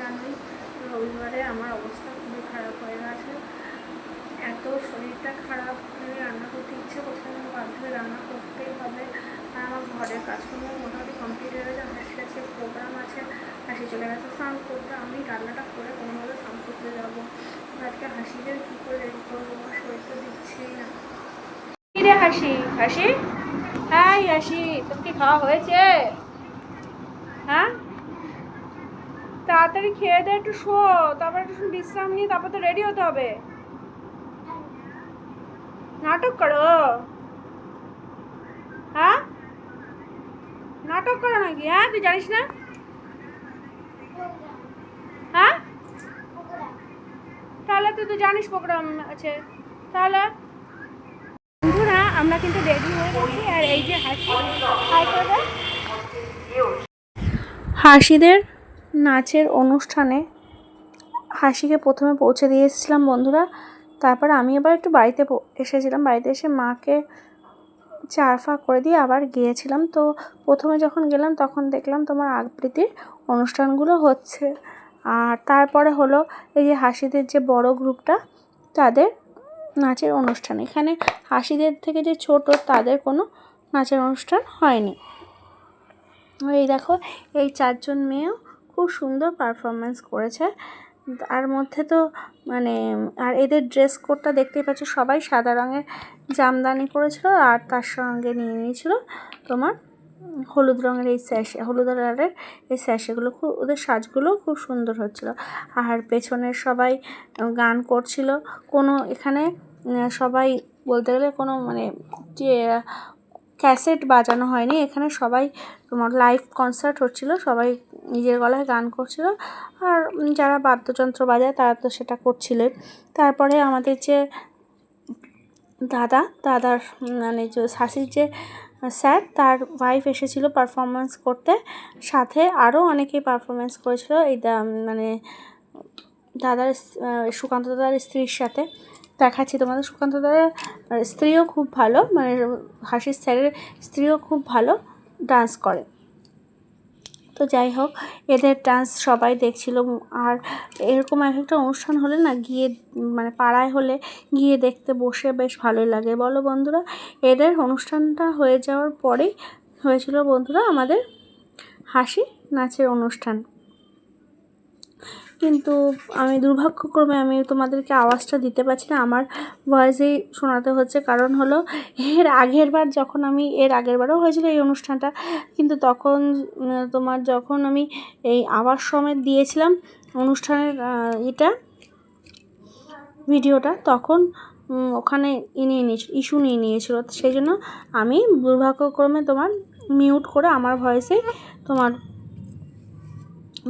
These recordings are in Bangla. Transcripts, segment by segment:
জানোই রবিবারে আমার অবস্থা খুবই খারাপ হয়ে গেছে। এত শরীরটা খারাপ, রান্না করতে ইচ্ছে করছে না, বাধ্য হয়ে রান্না করতেই হবে। আর আমার ঘরের কাজকর্ম মোটামুটি কমপ্লিট হয়ে গেছে। হাসির আজকে প্রোগ্রাম আছে, হাসি চলে গেছে স্নান করতে। আমি রান্নাটা করে কোনোভাবে স্নান করতে যাবো। আজকে হাসিদের কী করে রেডি করবো, আমার শরীর তো দিচ্ছেই না। রে হাসি, হাসি, হাই হাসি, তোর কি খাওয়া হয়েছে? হ্যাঁ, তাড়াতাড়ি খেয়ে দে, একটু শো, তারপর একটু বিশ্রাম নিয়ে তারপর তো রেডি হতে হবে। নাটক করো? হ্যাঁ, নাটক করো নাকি? হ্যাঁ, তুই জানিস না? হ্যাঁ, তাহলে তুই তো জানিস প্রোগ্রাম আছে। তাহলে বন্ধুরা আমরা কিন্তু রেডি হয়ে গেছি। আর এই যে হাসিদের নাচের অনুষ্ঠানে হাসিকে প্রথমে পৌঁছে দিয়ে এসেছিলাম বন্ধুরা। তারপরে আমি আবার একটু বাড়িতে এসেছিলাম, বাড়িতে এসে মাকে চার ফাঁক করে দিয়ে আবার গিয়েছিলাম। তো প্রথমে যখন গেলাম তখন দেখলাম তোমার আবৃত্তির অনুষ্ঠানগুলো হচ্ছে। আর তারপরে হলো এই যে হাসিদের যে বড় গ্রুপটা তাদের নাচের অনুষ্ঠান। এখানে হাসিদের থেকে যে ছোট তাদের কোনো নাচের অনুষ্ঠান হয়নি। এই দেখো এই চারজন মেয়েও খুব সুন্দর পারফরমেন্স করেছে। তার মধ্যে তো মানে আর এদের ড্রেস কোডটা দেখতেই পাচ্ছ, সবাই সাদা রঙের জামদানি পরেছিল আর তার সঙ্গে নিয়ে নিয়েছিল তোমার হলুদ রঙের এই স্যাশে, হলুদ কালারের এই স্যাশেগুলো। খুব ওদের সাজগুলো খুব সুন্দর হচ্ছিল। আর পেছনের সবাই গান করছিল। কোনো এখানে সবাই বলতে গেলে কোনো মানে যে ক্যাসেট বাজানো হয়নি, এখানে সবাই তোমার লাইভ কনসার্ট হচ্ছিল, সবাই নিজের গলায় গান করছিল। আর যারা বাদ্যযন্ত্র বাজায় তারা তো সেটা করছিলেন। তারপরে আমাদের যে দাদার মানে যে হাসির যে স্যার, তার ওয়াইফ এসেছিলো পারফরমেন্স করতে, সাথে আরও অনেকেই পারফরমেন্স করেছিল এই মানে দাদার সুকান্ত দাদার স্ত্রীর সাথে। দেখাচ্ছি তোমাদের, সুকান্ত দাদার স্ত্রীও খুব ভালো, মানে হাসির স্যারের স্ত্রীও খুব ভালো ডান্স করে। তো যাই হোক এদের ডান্স সবাই দেখছিল। আর এরকম এক একটা অনুষ্ঠান হলে না গিয়ে মানে পাড়ায় হলে গিয়ে দেখতে বসে বেশ ভালোই লাগে, বলো বন্ধুরা? এদের অনুষ্ঠানটা হয়ে যাওয়ার পরেই হয়েছিল বন্ধুরা আমাদের হাসি নাচের অনুষ্ঠান। কিন্তু আমি দুর্ভাগ্যক্রমে আমি তোমাদেরকে আওয়াজটা দিতে পারছি না, আমার ভয়েসেই শোনাতে হচ্ছে। কারণ হলো এর আগের বারও হয়েছিল এই অনুষ্ঠানটা, কিন্তু তখন তোমার যখন আমি এই আওয়াজ সমেত দিয়েছিলাম অনুষ্ঠানের ভিডিওটা, তখন ওখানে ইস্যু নিয়ে নিয়েছিল। সেই জন্য আমি দুর্ভাগ্যক্রমে তোমার মিউট করে আমার ভয়েসেই তোমার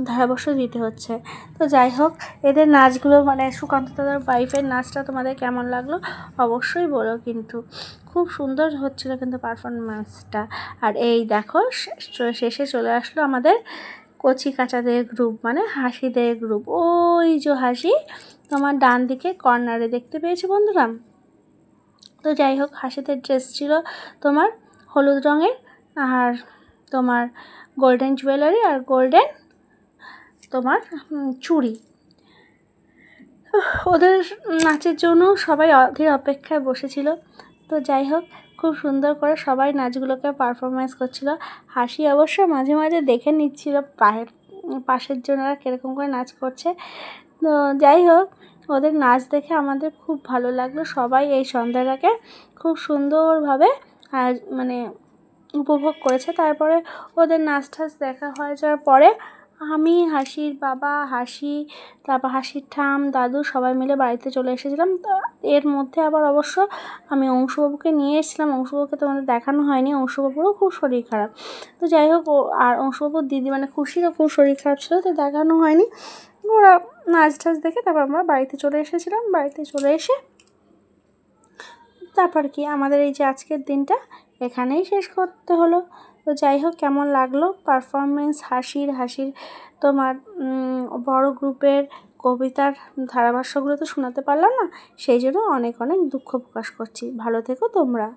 ধারাবর্ষ দিতে হচ্ছে। তো যাই হোক এদের নাচগুলো মানে সুকান্ত দাদার ওয়াইফের নাচটা তোমাদের কেমন লাগলো অবশ্যই বলো, কিন্তু খুব সুন্দর হচ্ছিলো কিন্তু পারফরমেন্সটা। আর এই দেখো শেষে চলে আসলো আমাদের কচি কাচাদের গ্রুপ, মানে হাসিদের গ্রুপ। ওই যে হাসি তোমার ডান দিকে কর্নারে দেখতে পেয়েছো বন্ধুরা। তো যাই হোক হাসিদের ড্রেস ছিল তোমার হলুদ রঙের, আর তোমার গোল্ডেন জুয়েলারি আর গোল্ডেন তোমার চুড়ি। ওদের নাচের জন্য সবাই অধীর অপেক্ষায় বসেছিল। তো যাই হোক খুব সুন্দর করে সবাই নাচগুলোকে পারফরমেন্স করছিল। হাসি অবশ্য মাঝে মাঝে দেখে নিচ্ছিল পাশের জনেরা কীরকম করে নাচ করছে। তো যাই হোক ওদের নাচ দেখে আমাদের খুব ভালো লাগলো। সবাই এই সন্ধ্যাটাকে খুব সুন্দরভাবে মানে উপভোগ করেছে। তারপরে ওদের নাচ টাচ দেখা হয়ে যাওয়ার পরে আমি, হাসির বাবা, হাসি, তারপর হাসির ঠাম, দাদু সবাই মিলে বাড়িতে চলে এসেছিলাম। তো এর মধ্যে আবার অবশ্য আমি অংশুবাবুকে নিয়ে এসেছিলাম। অংশুবাবুকে তোমাদের দেখানো হয়নি, অংশুবাবুরও খুব শরীর খারাপ। তো যাই হোক আর অংশুবাবুর দিদি মানে খুশিরও খুব শরীর খারাপ ছিল, তো দেখানো হয়নি। ওরা নাচ টাচ দেখে তারপর আমরা বাড়িতে চলে এসেছিলাম। বাড়িতে চলে এসে তারপর কি আমাদের এই যে আজকের দিনটা এখানেই শেষ করতে হলো। তো যাই হোক কেমন লাগলো পারফরমেন্স হাসির তোমার বড় গ্রুপের কবিতার ধারাভাষ্যগুলো তো শোনাতে পারলাম না, সেই জন্য অনেক অনেক দুঃখ প্রকাশ করছি। ভালো থেকো তোমরা।